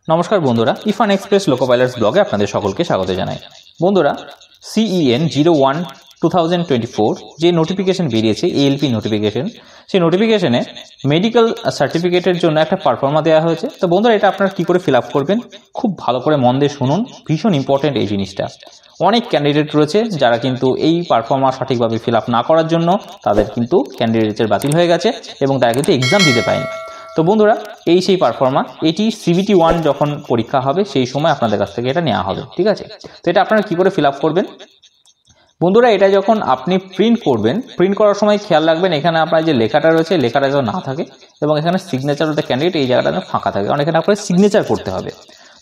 নমস্কার বন্ধুরা, ইফান এক্সপ্রেস লোকো পাইলটস ব্লগে আপনাদের সকলকে স্বাগত জানাই। বন্ধুরা, CEN 01/2024 যে নোটিফিকেশন বেরিয়েছে, ALP নোটিফিকেশন, সেই নোটিফিকেশনে মেডিকেল সার্টিফিকেটের জন্য একটা পারফর্মা দেওয়া হয়েছে। তো বন্ধুরা, এটা আপনারা কী করে ফিল আপ করবেন খুব ভালো করে মন দিয়ে শুনুন, ভীষণ ইম্পর্টেন্ট এই জিনিসটা। অনেক ক্যান্ডিডেট রয়েছে যারা কিন্তু এই পারফর্মা সঠিকভাবে ফিল আপ না করার জন্য তাদের কিন্তু ক্যান্ডিডেটের বাতিল হয়ে গেছে এবং তারা কিন্তু এক্সাম দিতে পারেনি। তো বন্ধুরা, এই সেই পারফর্মা, এটি CBT 1 যখন পরীক্ষা হবে সেই সময় আপনাদের কাছ থেকে এটা নেওয়া হবে, ঠিক আছে? তো এটা আপনারা কী করে ফিল আপ করবেন বন্ধুরা, এটা যখন আপনি প্রিন্ট করবেন, প্রিন্ট করার সময় খেয়াল রাখবেন এখানে আপনার যে লেখাটা রয়েছে লেখাটা যেন না থাকে এবং এখানে সিগনেচার অফ দ্য ক্যান্ডিডেট এই জায়গাটা যেন ফাঁকা থাকে, কারণ এখানে আপনার সিগনেচার করতে হবে।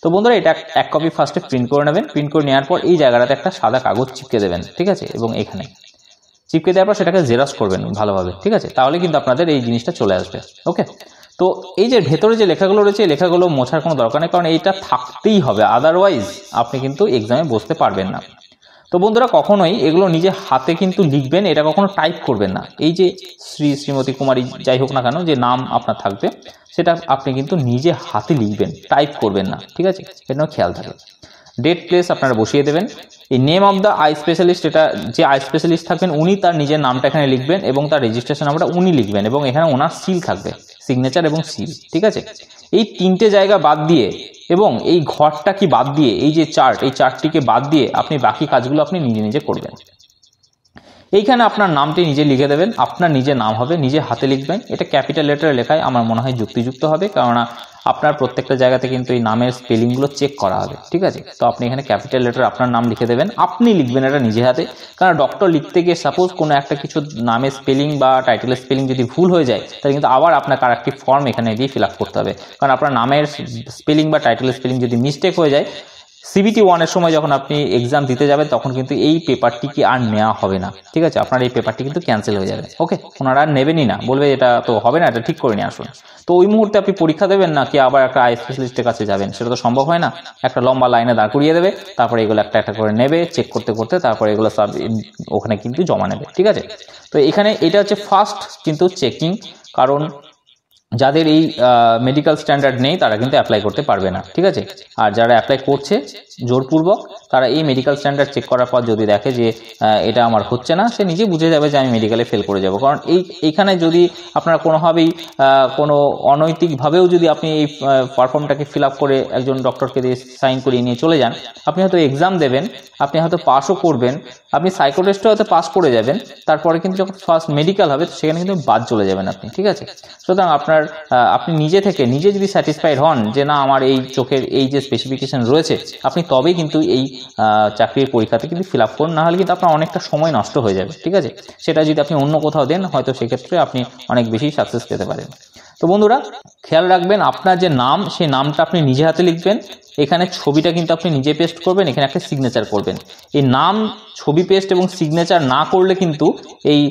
তো বন্ধুরা, এটা এক কপি ফার্স্টে প্রিন্ট করে নেবেন। প্রিন্ট করে নেওয়ার পর এই জায়গাটাতে একটা সাদা কাগজ চিপকে দেবেন, ঠিক আছে? এবং এখানে চিপকে দেওয়ার পর সেটাকে জেরক্স করবেন ভালোভাবে, ঠিক আছে? তাহলে কিন্তু আপনাদের এই জিনিসটা চলে আসবে। ওকে, তো এই যে ভেতরে যে লেখাগুলো রয়েছে এই লেখাগুলো মোছার কোনো দরকার নেই, কারণ এইটা থাকতেই হবে, আদারওয়াইজ আপনি কিন্তু এক্সামে বসতে পারবেন না। তো বন্ধুরা, কখনোই এগুলো নিজে হাতে কিন্তু লিখবেন, এটা কখনো টাইপ করবেন না। এই যে শ্রীমতী কুমারী যাই হোক না কেন যে নাম আপনার থাকবে সেটা আপনি কিন্তু নিজে হাতে লিখবেন, টাইপ করবেন না, ঠিক আছে? এটা খেয়াল থাকে। ডেট প্লেস আপনারা বসিয়ে দেবেন। এই name of the eye specialist, এটা যে আই স্পেশালিস্ট থাকবেন উনি তার নিজের নামটা এখানে লিখবেন এবং তার রেজিস্ট্রেশন নাম্বারটা উনি লিখবেন এবং এখানে ওনার সিল থাকবে, সিগনেচার এবং সিল, ঠিক আছে? এই তিনটে জায়গা বাদ দিয়ে এবং এই ঘরটা কি বাদ দিয়ে, এই যে চার্ট, এই চার্টটিকে বাদ দিয়ে আপনি বাকি কাজগুলো আপনি নিজে নিজে করবেন। এইখানে আপনার নামটি নিজে লিখে দেবেন, আপনার নিজের নাম হবে, নিজে হাতে লিখবেন। এটা ক্যাপিটাল লেটারে লেখায় আমার মনে হয় যুক্তিযুক্ত হবে, কেননা আপনার প্রত্যেকটা জায়গাতে কিন্তু এই নামের স্পেলিংগুলো চেক করা হবে, ঠিক আছে? তো আপনি এখানে ক্যাপিটাল লেটারে আপনার নাম লিখে দেবেন, আপনি লিখবেন এটা নিজে হাতে। কারণ ডক্টর লিখতে গিয়ে সাপোজ কোনো একটা কিছু নামের স্পেলিং বা টাইটেলের স্পেলিং যদি ভুল হয়ে যায় তাহলে কিন্তু আবার আপনাকে আরেকটি ফর্ম এখানে দিয়ে ফিল আপ করতে হবে, কারণ আপনার নামের স্পেলিং বা টাইটেলের স্পেলিং যদি মিস্টেক হয়ে যায় CBT 1 এর সময় যখন আপনি এক্সাম দিতে যাবেন তখন কিন্তু এই পেপারটি কি আর নেওয়া হবে না, ঠিক আছে? আপনার এই পেপারটি কিন্তু ক্যান্সেল হয়ে যাবে। ওকে, ওনারা আর নেবেনই না, বলবে এটা তো হবে না, এটা ঠিক করে নিয়ে আসুন। তো ওই মুহূর্তে আপনি পরীক্ষা দেবেন না কি আবার একটা আই স্পেশালিস্টের কাছে যাবেন, সেটা তো সম্ভব হয় না। একটা লম্বা লাইনে দাঁড় করিয়ে দেবে, তারপরে এগুলো একটা একটা করে নেবে, চেক করতে করতে তারপরে এগুলো সব ওখানে কিন্তু জমা নেবে, ঠিক আছে? তো এখানে এটা হচ্ছে ফার্স্ট কিন্তু চেকিং, কারণ যাদের এই মেডিকেল স্ট্যান্ডার্ড নেই তারা কিন্তু অ্যাপ্লাই করতে পারবে না, ঠিক আছে? আর যারা অ্যাপ্লাই করছে জোরপূর্বক তারা এই মেডিকেল স্ট্যান্ডার্ড চেক করার পর যদি দেখে যে এটা আমার হচ্ছে না, সে নিজে বুঝে যাবে যে আমি মেডিকেলে ফেল করে যাব। কারণ এইখানে যদি আপনারা কোনোভাবেই কোনো অনৈতিকভাবেও যদি আপনি এই পারফর্মটাকে ফিল আপ করে একজন ডক্টরকে দিয়ে সাইন করিয়ে নিয়ে চলে যান, আপনি হয়তো এক্সাম দেবেন, আপনি হয়তো পাসও করবেন, আপনি সাইকো টেস্টে হয়তো পাস করে যাবেন, তারপরে কিন্তু যখন ফার্স্ট মেডিকেল হবে সেখানে কিন্তু বাদ চলে যাবেন আপনি, ঠিক আছে? সুতরাং আপনি নিজে থেকে নিজে যদি স্যাটিসফাইড হন যে না আমার এই চোখের এই যে স্পেসিফিকেশন রয়েছে, আপনি তবেই কিন্তু এই চাকরির পরীক্ষাতে কিন্তু ফিল আপ করুন, নাহলে কিন্তু আপনার অনেকটা সময় নষ্ট হয়ে যাবে, ঠিক আছে? সেটা যদি আপনি অন্য কোথাও দেন হয়তো সেক্ষেত্রে আপনি অনেক বেশি সাকসেস পেতে পারেন। তো বন্ধুরা, খেয়াল রাখবেন আপনার যে নাম সেই নামটা আপনি নিজে হাতে লিখবেন, এখানে ছবিটা কিন্তু আপনি নিজে পেস্ট করবেন, এখানে একটা সিগনেচার করবেন। এই নাম, ছবি পেস্ট এবং সিগনেচার না করলে কিন্তু এই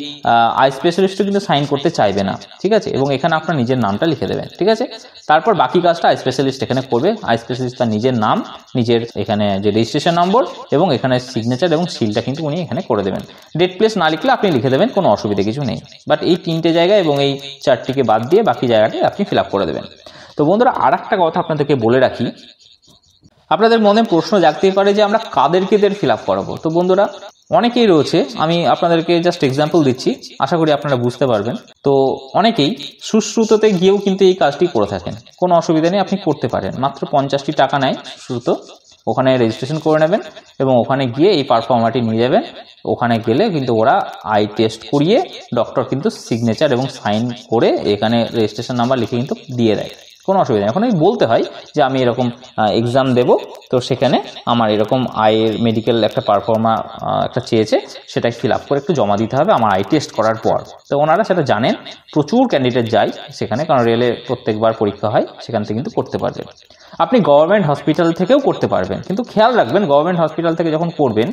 আই স্পেশালিস্টও কিন্তু সাইন করতে চাইবে না, ঠিক আছে? এবং এখানে আপনার নিজের নামটা লিখে দেবেন, ঠিক আছে? তারপর বাকি কাজটা আই স্পেশালিস্ট এখানে করবে। আই স্পেশালিস্ট তার নিজের নাম, নিজের এখানে যে রেজিস্ট্রেশন নম্বর এবং এখানে সিগনেচার এবং সিলটা কিন্তু উনি এখানে করে দেবেন। ডেট প্লেস না লিখলে আপনি লিখে দেবেন, কোনো অসুবিধা কিছু নেই। বাট এই তিনটে জায়গা এবং এই চারটিকে বাদ দিয়ে বাকি জায়গাটি আপনি ফিল আপ করে দেবেন। তো বন্ধুরা, আর একটা কথা আপনাদেরকে বলে রাখি, আপনাদের মনে প্রশ্ন জাগতেই পারে যে আমরা কাদেরকে ফিল আপ করাবো। তো বন্ধুরা, অনেকেই রয়েছে, আমি আপনাদেরকে জাস্ট এক্সাম্পল দিচ্ছি, আশা করি আপনারা বুঝতে পারবেন। তো অনেকেই সুশ্রুততে গিয়েও কিন্তু এই কাজটি করে থাকেন, কোনো অসুবিধা নেই, আপনি করতে পারেন। মাত্র 50টি টাকা নেয় সুশ্রুত, ওখানে রেজিস্ট্রেশন করে নেবেন এবং ওখানে গিয়ে এই পারফর্মাটি নিয়ে যাবেন। ওখানে গেলে কিন্তু ওরা আই টেস্ট করিয়ে ডক্টর কিন্তু সিগনেচার এবং সাইন করে এখানে রেজিস্ট্রেশন নাম্বার লিখে কিন্তু দিয়ে দেয়, কোনো অসুবিধা নেই। এখন আমি বলতে হয় যে আমি এরকম এক্সাম দেব, তো সেখানে আমার এরকম আইয়ের মেডিকেল একটা পারফর্মা একটা চেয়েছে, সেটাকে ফিল আপ করে একটু জমা দিতে হবে আমার আই টেস্ট করার পর। তো ওনারা সেটা জানেন, প্রচুর ক্যান্ডিডেট যায় সেখানে, কারণ রেলে প্রত্যেকবার পরীক্ষা হয়, সেখান থেকে কিন্তু করতে পারবেন। আপনি গভর্নমেন্ট হসপিটাল থেকেও করতে পারবেন, কিন্তু খেয়াল রাখবেন গভর্নমেন্ট হসপিটাল থেকে যখন করবেন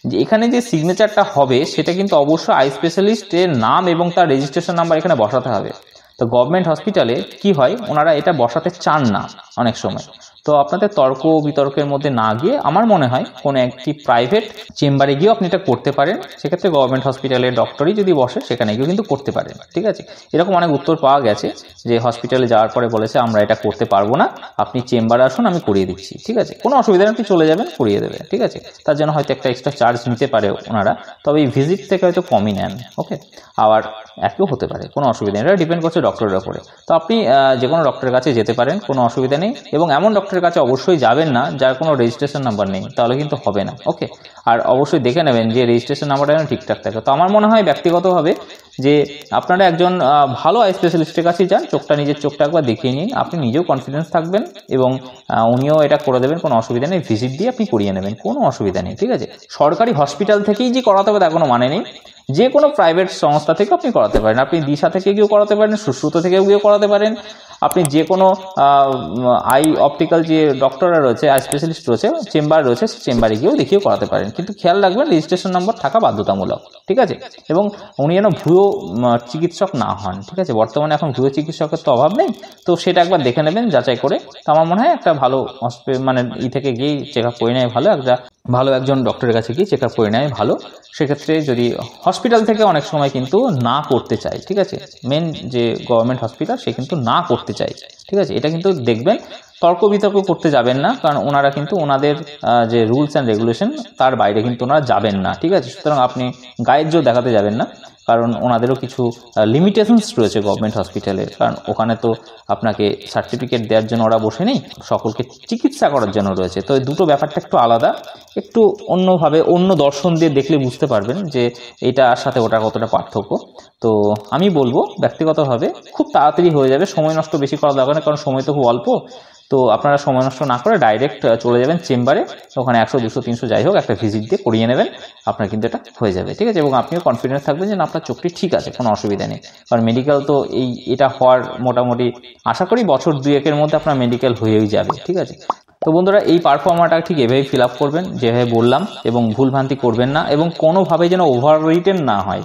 যে এখানে যে সিগনেচারটা হবে সেটা কিন্তু অবশ্যই আই স্পেশালিস্টের নাম এবং তার রেজিস্ট্রেশন নাম্বার এখানে বসাতে হবে। তো গভর্নমেন্ট হসপিটালে কি হয়, ওনারা এটা বসাতে চান না অনেক সময়। তো আপনাদের তর্ক বিতর্কের মধ্যে না গিয়ে আমার মনে হয় কোনো একটি প্রাইভেট চেম্বারে গিয়েও আপনি এটা করতে পারেন। সেক্ষেত্রে গভর্নমেন্ট হসপিটালের ডক্টরই যদি বসে সেখানে গিয়েও কিন্তু করতে পারেন, ঠিক আছে। এরকম অনেক উত্তর পাওয়া গেছে যে হসপিটালে যাওয়ার পরে বলেছে আমরা এটা করতে পারবো না, আপনি চেম্বারে আসুন, আমি করিয়ে দিচ্ছি, ঠিক আছে, কোনো অসুবিধা নেই, আপনি চলে যাবেন, করিয়ে দেবে, ঠিক আছে। তার জন্য হয়তো একটা এক্সট্রা চার্জ নিতে পারে ওনারা, তবে এই ভিজিট থেকে হয়তো কমই নেন, ওকে। আবার একও হতে পারে, কোনো অসুবিধা নেই, এটা ডিপেন্ড করছে ডক্টরের উপরে। তো আপনি যে কোনো ডক্টরের কাছে যেতে পারেন, কোনো অসুবিধা নেই। এবং এমন ডক্টরের কাছে অবশ্যই যাবেন না যার কোনো রেজিস্ট্রেশন নাম্বার নেই, তাহলে কিন্তু হবে না, ওকে। আর অবশ্যই দেখে নেবেন যে রেজিস্ট্রেশন নাম্বারটা যেন ঠিকঠাক থাকে। তো আমার মনে হয় ব্যক্তিগতভাবে যে আপনারা একজন ভালো আই স্পেশালিস্টের কাছে যান, নিজের চোখটা একবার দেখিয়ে নিন, আপনি নিজেও কনফিডেন্স থাকবেন এবং উনিও এটা করে দেবেন, কোনো অসুবিধা নেই। ভিজিট দিয়ে আপনি করিয়ে নেবেন, কোনো অসুবিধা নেই, ঠিক আছে। সরকারি হসপিটাল থেকেই যে করাতে হবে তার কোনো মানে নেই, যে কোনো প্রাইভেট সংস্থা থেকে আপনি করাতে পারেন। আপনি দিশা থেকে গিয়েও করাতে পারেন, সুশ্রুত থেকেও গিয়েও করাতে পারেন, আপনি যে কোনো আই অপটিক্যাল যে ডক্টররা রয়েছে, আই স্পেশালিস্ট রয়েছে, চেম্বার রয়েছে, সেই চেম্বারে গিয়েও দেখিয়েও করাতে পারেন। কিন্তু খেয়াল রাখবেন রেজিস্ট্রেশন নম্বর থাকা বাধ্যতামূলক, ঠিক আছে। এবং উনি যেন ভুয়ো চিকিৎসক না হন, ঠিক আছে। বর্তমানে এখন ভুয়ো চিকিৎসকের তো অভাব নেই, তো সেটা একবার দেখে নেবেন যাচাই করে। তো আমার মনে হয় একটা ভালো মানে থেকে গিয়েই চেক আপ করে নেয় ভালো, একটা ভালো একজন ডক্টরের কাছে গিয়ে চেক আপ করে নেয় ভালো। সেক্ষেত্রে যদি হসপিটাল থেকে অনেক সময় কিন্তু না করতে চায়, ঠিক আছে, মেন যে গভর্নমেন্ট হসপিটাল সে কিন্তু না করতে চায়, ঠিক আছে। এটা কিন্তু দেখবেন, তর্ক বিতর্ক করতে যাবেন না, কারণ ওনারা কিন্তু ওনাদের যে রুলস অ্যান্ড রেগুলেশন তার বাইরে কিন্তু ওনারা যাবেন না, ঠিক আছে। সুতরাং আপনি গায়ের জোর দেখাতে যাবেন না, কারণ ওনাদেরও কিছু লিমিটেশনস রয়েছে গভর্নমেন্ট হসপিটালের। কারণ ওখানে তো আপনাকে সার্টিফিকেট দেওয়ার জন্য ওরা বসে নেই, সকলকে চিকিৎসা করার জন্য রয়েছে। তো এই দুটো ব্যাপারটা একটু আলাদা, একটু অন্যভাবে অন্য দর্শন দিয়ে দেখলে বুঝতে পারবেন যে এটার সাথে ওটা কতটা পার্থক্য। তো আমি বলবো ব্যক্তিগতভাবে খুব তাড়াতাড়ি হয়ে যাবে, সময় নষ্ট বেশি করা দরকার নেই, কারণ সময় তো খুব অল্প। তো আপনারা সময় নষ্ট না করে ডাইরেক্ট চলে যাবেন চেম্বারে, ওখানে 100, 200, 300 যাই হোক একটা ভিজিট দিয়ে করিয়ে নেবেন, আপনার কিন্তু এটা হয়ে যাবে, ঠিক আছে। এবং আপনিও কনফিডেন্স থাকবেন যে আপনার চোখটি ঠিক আছে, কোনো অসুবিধা নেই। কারণ মেডিকেল তো এটা হওয়ার মোটামুটি আশা করি বছর 2-1-এর মধ্যে আপনার মেডিকেল হয়েই যাবে, ঠিক আছে। তো বন্ধুরা, এই পারফর্মাটা ঠিক এভাবেই ফিল আপ করবেন যেভাবে বললাম, এবং ভুলভ্রান্তি করবেন না, এবং কোনোভাবে যেন ওভার রিটেন না হয়।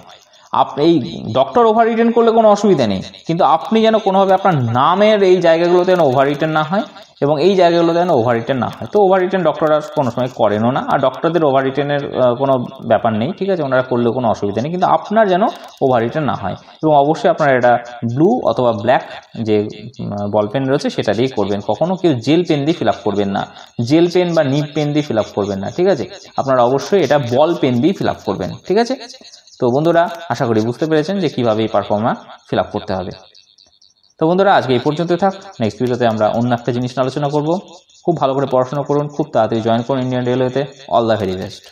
আপনি এই ডক্টর ওভার রিটেন করলে কোনো অসুবিধা নেই, কিন্তু আপনি যেন কোনোভাবে আপনার নামের এই জায়গাগুলোতে যেন ওভার রিটেন না হয়, এবং এই জায়গাগুলোতে যেন ওভার রিটেন না হয়। তো ওভার রিটেন ডক্টররা কোনো সময় করেনও না, আর ডক্টরদের ওভার রিটেনের কোনো ব্যাপার নেই, ঠিক আছে, ওনারা করলেও কোনো অসুবিধা নেই, কিন্তু আপনার যেন ওভার রিটেন না হয়। এবং অবশ্যই আপনারা এটা ব্লু অথবা ব্ল্যাক যে বল পেন রয়েছে সেটা দিয়েই করবেন, কখনো কেউ জেল পেন দিয়ে ফিল আপ করবেন না, জেল পেন বা নিব পেন দিয়ে ফিল আপ করবেন না, ঠিক আছে। আপনারা অবশ্যই এটা বল পেন দিয়ে ফিল আপ করবেন, ঠিক আছে। তো বন্ধুরা, আশা করি বুঝতে পেরেছেন যে কীভাবে এই পারফর্মা ফিল আপ করতে হবে। তো বন্ধুরা, আজকে এই পর্যন্ত থাক, নেক্সট ভিডিওতে আমরা অন্য একটা জিনিস নিয়ে আলোচনা করব। খুব ভালো করে পড়াশোনা করুন, খুব তাড়াতাড়ি জয়েন করুন ইন্ডিয়ান রেলওয়েতে। All the very best.